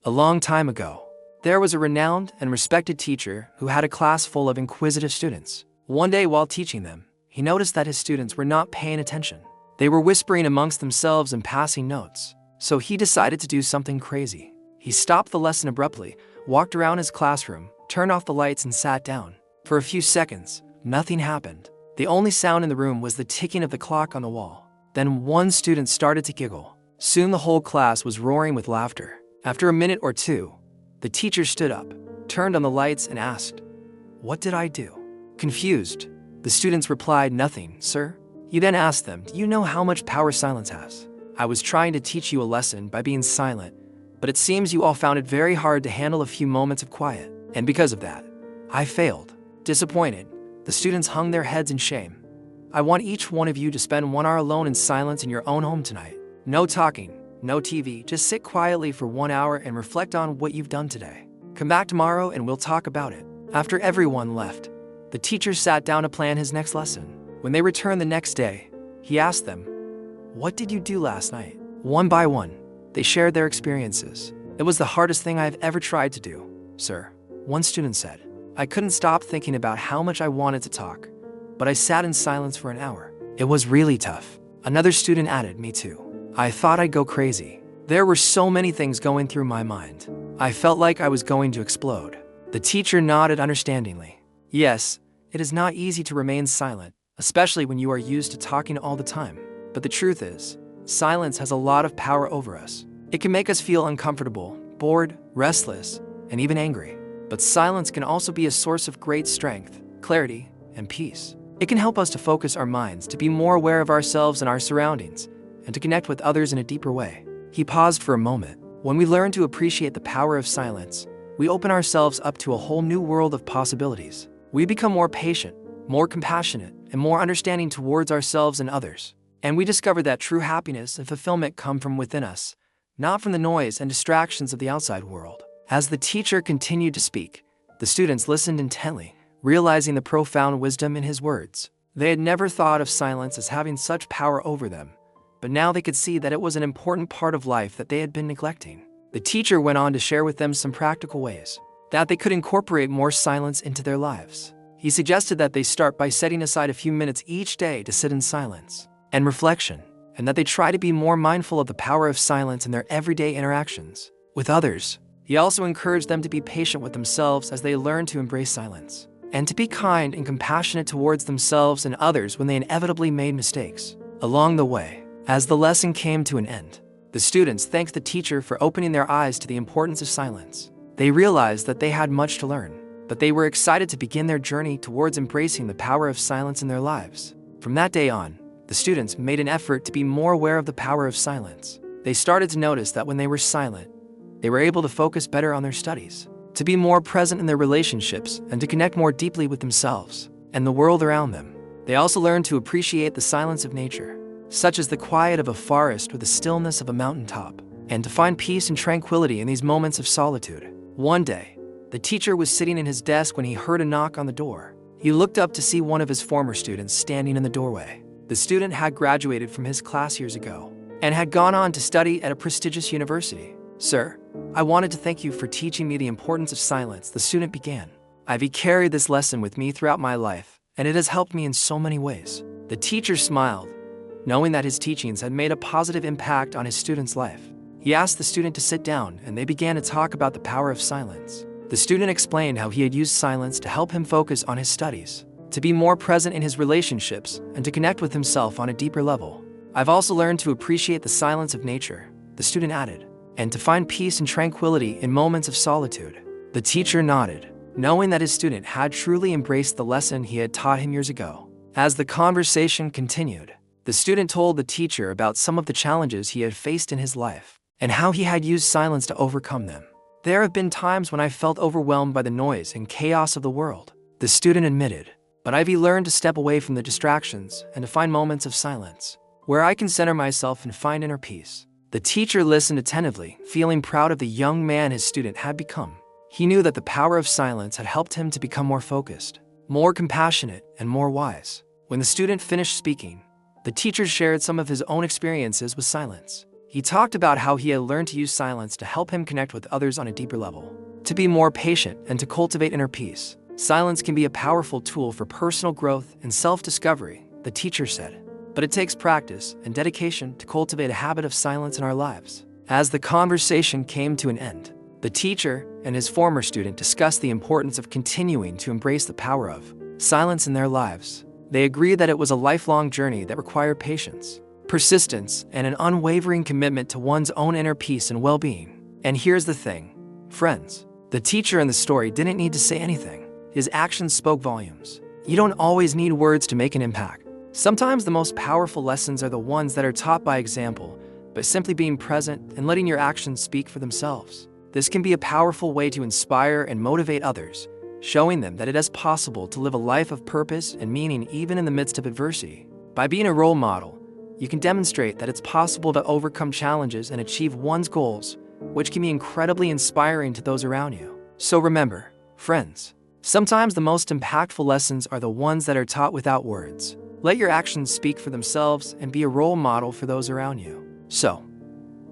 A long time ago, there was a renowned and respected teacher who had a class full of inquisitive students. One day while teaching them, he noticed that his students were not paying attention. They were whispering amongst themselves and passing notes. So he decided to do something crazy. He stopped the lesson abruptly, walked around his classroom, turned off the lights and sat down. For a few seconds, nothing happened. The only sound in the room was the ticking of the clock on the wall. Then one student started to giggle. Soon the whole class was roaring with laughter. After a minute or two, the teacher stood up, turned on the lights and asked, "What did I do?" Confused, the students replied, "Nothing, sir." He then asked them, "Do you know how much power silence has? I was trying to teach you a lesson by being silent, but it seems you all found it very hard to handle a few moments of quiet. And because of that, I failed." Disappointed, the students hung their heads in shame. "I want each one of you to spend 1 hour alone in silence in your own home tonight. No talking, no TV, just sit quietly for 1 hour and reflect on what you've done today. Come back tomorrow and we'll talk about it." After everyone left, the teacher sat down to plan his next lesson. When they returned the next day, he asked them, "What did you do last night?" One by one, they shared their experiences. "It was the hardest thing I've ever tried to do, sir," one student said. "I couldn't stop thinking about how much I wanted to talk, but I sat in silence for an hour. It was really tough." Another student added, "Me too. I thought I'd go crazy. There were so many things going through my mind. I felt like I was going to explode." The teacher nodded understandingly. "Yes, it is not easy to remain silent, especially when you are used to talking all the time. But the truth is, silence has a lot of power over us. It can make us feel uncomfortable, bored, restless, and even angry. But silence can also be a source of great strength, clarity, and peace. It can help us to focus our minds, to be more aware of ourselves and our surroundings, and to connect with others in a deeper way." He paused for a moment. When we learn to appreciate the power of silence, we open ourselves up to a whole new world of possibilities. We become more patient, more compassionate, and more understanding towards ourselves and others. And we discover that true happiness and fulfillment come from within us, not from the noise and distractions of the outside world. As the teacher continued to speak, the students listened intently, realizing the profound wisdom in his words. They had never thought of silence as having such power over them, but now they could see that it was an important part of life that they had been neglecting. The teacher went on to share with them some practical ways that they could incorporate more silence into their lives. He suggested that they start by setting aside a few minutes each day to sit in silence and reflection, and that they try to be more mindful of the power of silence in their everyday interactions with others. He also encouraged them to be patient with themselves as they learn to embrace silence, and to be kind and compassionate towards themselves and others when they inevitably made mistakes. Along the way, as the lesson came to an end, the students thanked the teacher for opening their eyes to the importance of silence. They realized that they had much to learn, but they were excited to begin their journey towards embracing the power of silence in their lives. From that day on, the students made an effort to be more aware of the power of silence. They started to notice that when they were silent, they were able to focus better on their studies, to be more present in their relationships, and to connect more deeply with themselves and the world around them. They also learned to appreciate the silence of nature, such as the quiet of a forest or the stillness of a mountaintop, and to find peace and tranquility in these moments of solitude. One day, the teacher was sitting in his desk when he heard a knock on the door. He looked up to see one of his former students standing in the doorway. The student had graduated from his class years ago and had gone on to study at a prestigious university. "Sir, I wanted to thank you for teaching me the importance of silence," the student began. "I've carried this lesson with me throughout my life, and it has helped me in so many ways." The teacher smiled, knowing that his teachings had made a positive impact on his student's life. He asked the student to sit down, and they began to talk about the power of silence. The student explained how he had used silence to help him focus on his studies, to be more present in his relationships, and to connect with himself on a deeper level. "I've also learned to appreciate the silence of nature," the student added, "and to find peace and tranquility in moments of solitude." The teacher nodded, knowing that his student had truly embraced the lesson he had taught him years ago. As the conversation continued, the student told the teacher about some of the challenges he had faced in his life, and how he had used silence to overcome them. "There have been times when I felt overwhelmed by the noise and chaos of the world," the student admitted. "But I've learned to step away from the distractions and to find moments of silence, where I can center myself and find inner peace." The teacher listened attentively, feeling proud of the young man his student had become. He knew that the power of silence had helped him to become more focused, more compassionate, and more wise. When the student finished speaking, the teacher shared some of his own experiences with silence. He talked about how he had learned to use silence to help him connect with others on a deeper level, to be more patient, and to cultivate inner peace. Silence can be a powerful tool for personal growth and self-discovery, the teacher said. But it takes practice and dedication to cultivate a habit of silence in our lives. As the conversation came to an end, the teacher and his former student discussed the importance of continuing to embrace the power of silence in their lives. They agreed that it was a lifelong journey that required patience, persistence, and an unwavering commitment to one's own inner peace and well-being. And here's the thing, friends. The teacher in the story didn't need to say anything. His actions spoke volumes. You don't always need words to make an impact. Sometimes the most powerful lessons are the ones that are taught by example, by simply being present and letting your actions speak for themselves. This can be a powerful way to inspire and motivate others, showing them that it is possible to live a life of purpose and meaning even in the midst of adversity. By being a role model, you can demonstrate that it's possible to overcome challenges and achieve one's goals, which can be incredibly inspiring to those around you. So remember, friends, sometimes the most impactful lessons are the ones that are taught without words. Let your actions speak for themselves and be a role model for those around you. So,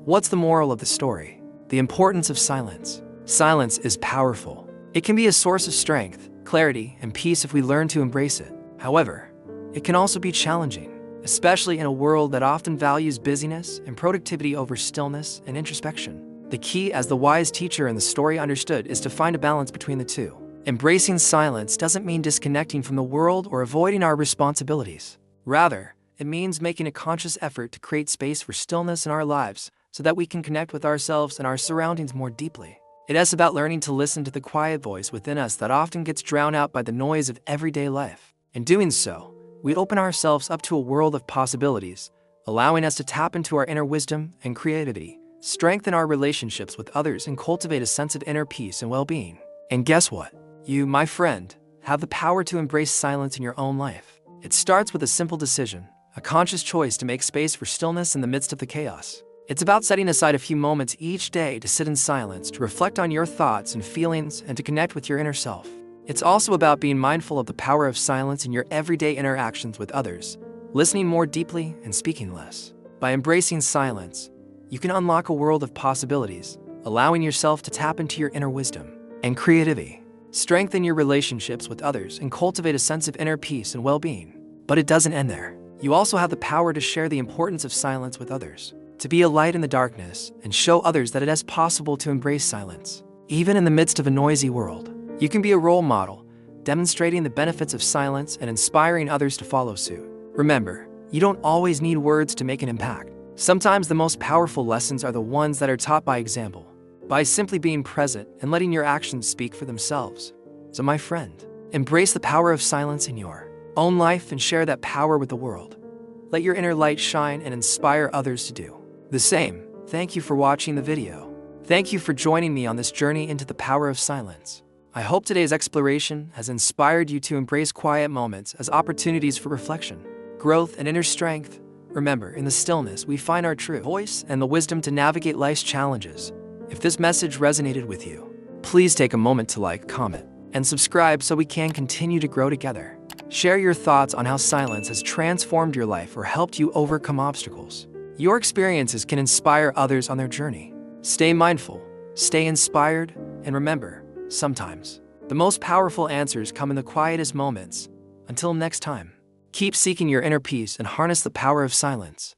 what's the moral of the story? The importance of silence. Silence is powerful. It can be a source of strength, clarity, and peace if we learn to embrace it. However, it can also be challenging, especially in a world that often values busyness and productivity over stillness and introspection. The key, as the wise teacher in the story understood, is to find a balance between the two. Embracing silence doesn't mean disconnecting from the world or avoiding our responsibilities. Rather, it means making a conscious effort to create space for stillness in our lives so that we can connect with ourselves and our surroundings more deeply. It is about learning to listen to the quiet voice within us that often gets drowned out by the noise of everyday life. In doing so, we open ourselves up to a world of possibilities, allowing us to tap into our inner wisdom and creativity, strengthen our relationships with others, and cultivate a sense of inner peace and well-being. And guess what? You, my friend, have the power to embrace silence in your own life. It starts with a simple decision, a conscious choice to make space for stillness in the midst of the chaos. It's about setting aside a few moments each day to sit in silence, to reflect on your thoughts and feelings, and to connect with your inner self. It's also about being mindful of the power of silence in your everyday interactions with others, listening more deeply and speaking less. By embracing silence, you can unlock a world of possibilities, allowing yourself to tap into your inner wisdom and creativity. Strengthen your relationships with others and cultivate a sense of inner peace and well-being. But it doesn't end there. You also have the power to share the importance of silence with others, to be a light in the darkness and show others that it is possible to embrace silence. Even in the midst of a noisy world, you can be a role model, demonstrating the benefits of silence and inspiring others to follow suit. Remember, you don't always need words to make an impact. Sometimes the most powerful lessons are the ones that are taught by example, by simply being present and letting your actions speak for themselves. So my friend, embrace the power of silence in your own life and share that power with the world. Let your inner light shine and inspire others to do the same. Thank you for watching the video. Thank you for joining me on this journey into the power of silence. I hope today's exploration has inspired you to embrace quiet moments as opportunities for reflection, growth, and inner strength. Remember, in the stillness, we find our true voice and the wisdom to navigate life's challenges. If this message resonated with you, please take a moment to like, comment, and subscribe so we can continue to grow together. Share your thoughts on how silence has transformed your life or helped you overcome obstacles. Your experiences can inspire others on their journey. Stay mindful, stay inspired, and remember, sometimes the most powerful answers come in the quietest moments. Until next time, keep seeking your inner peace and harness the power of silence.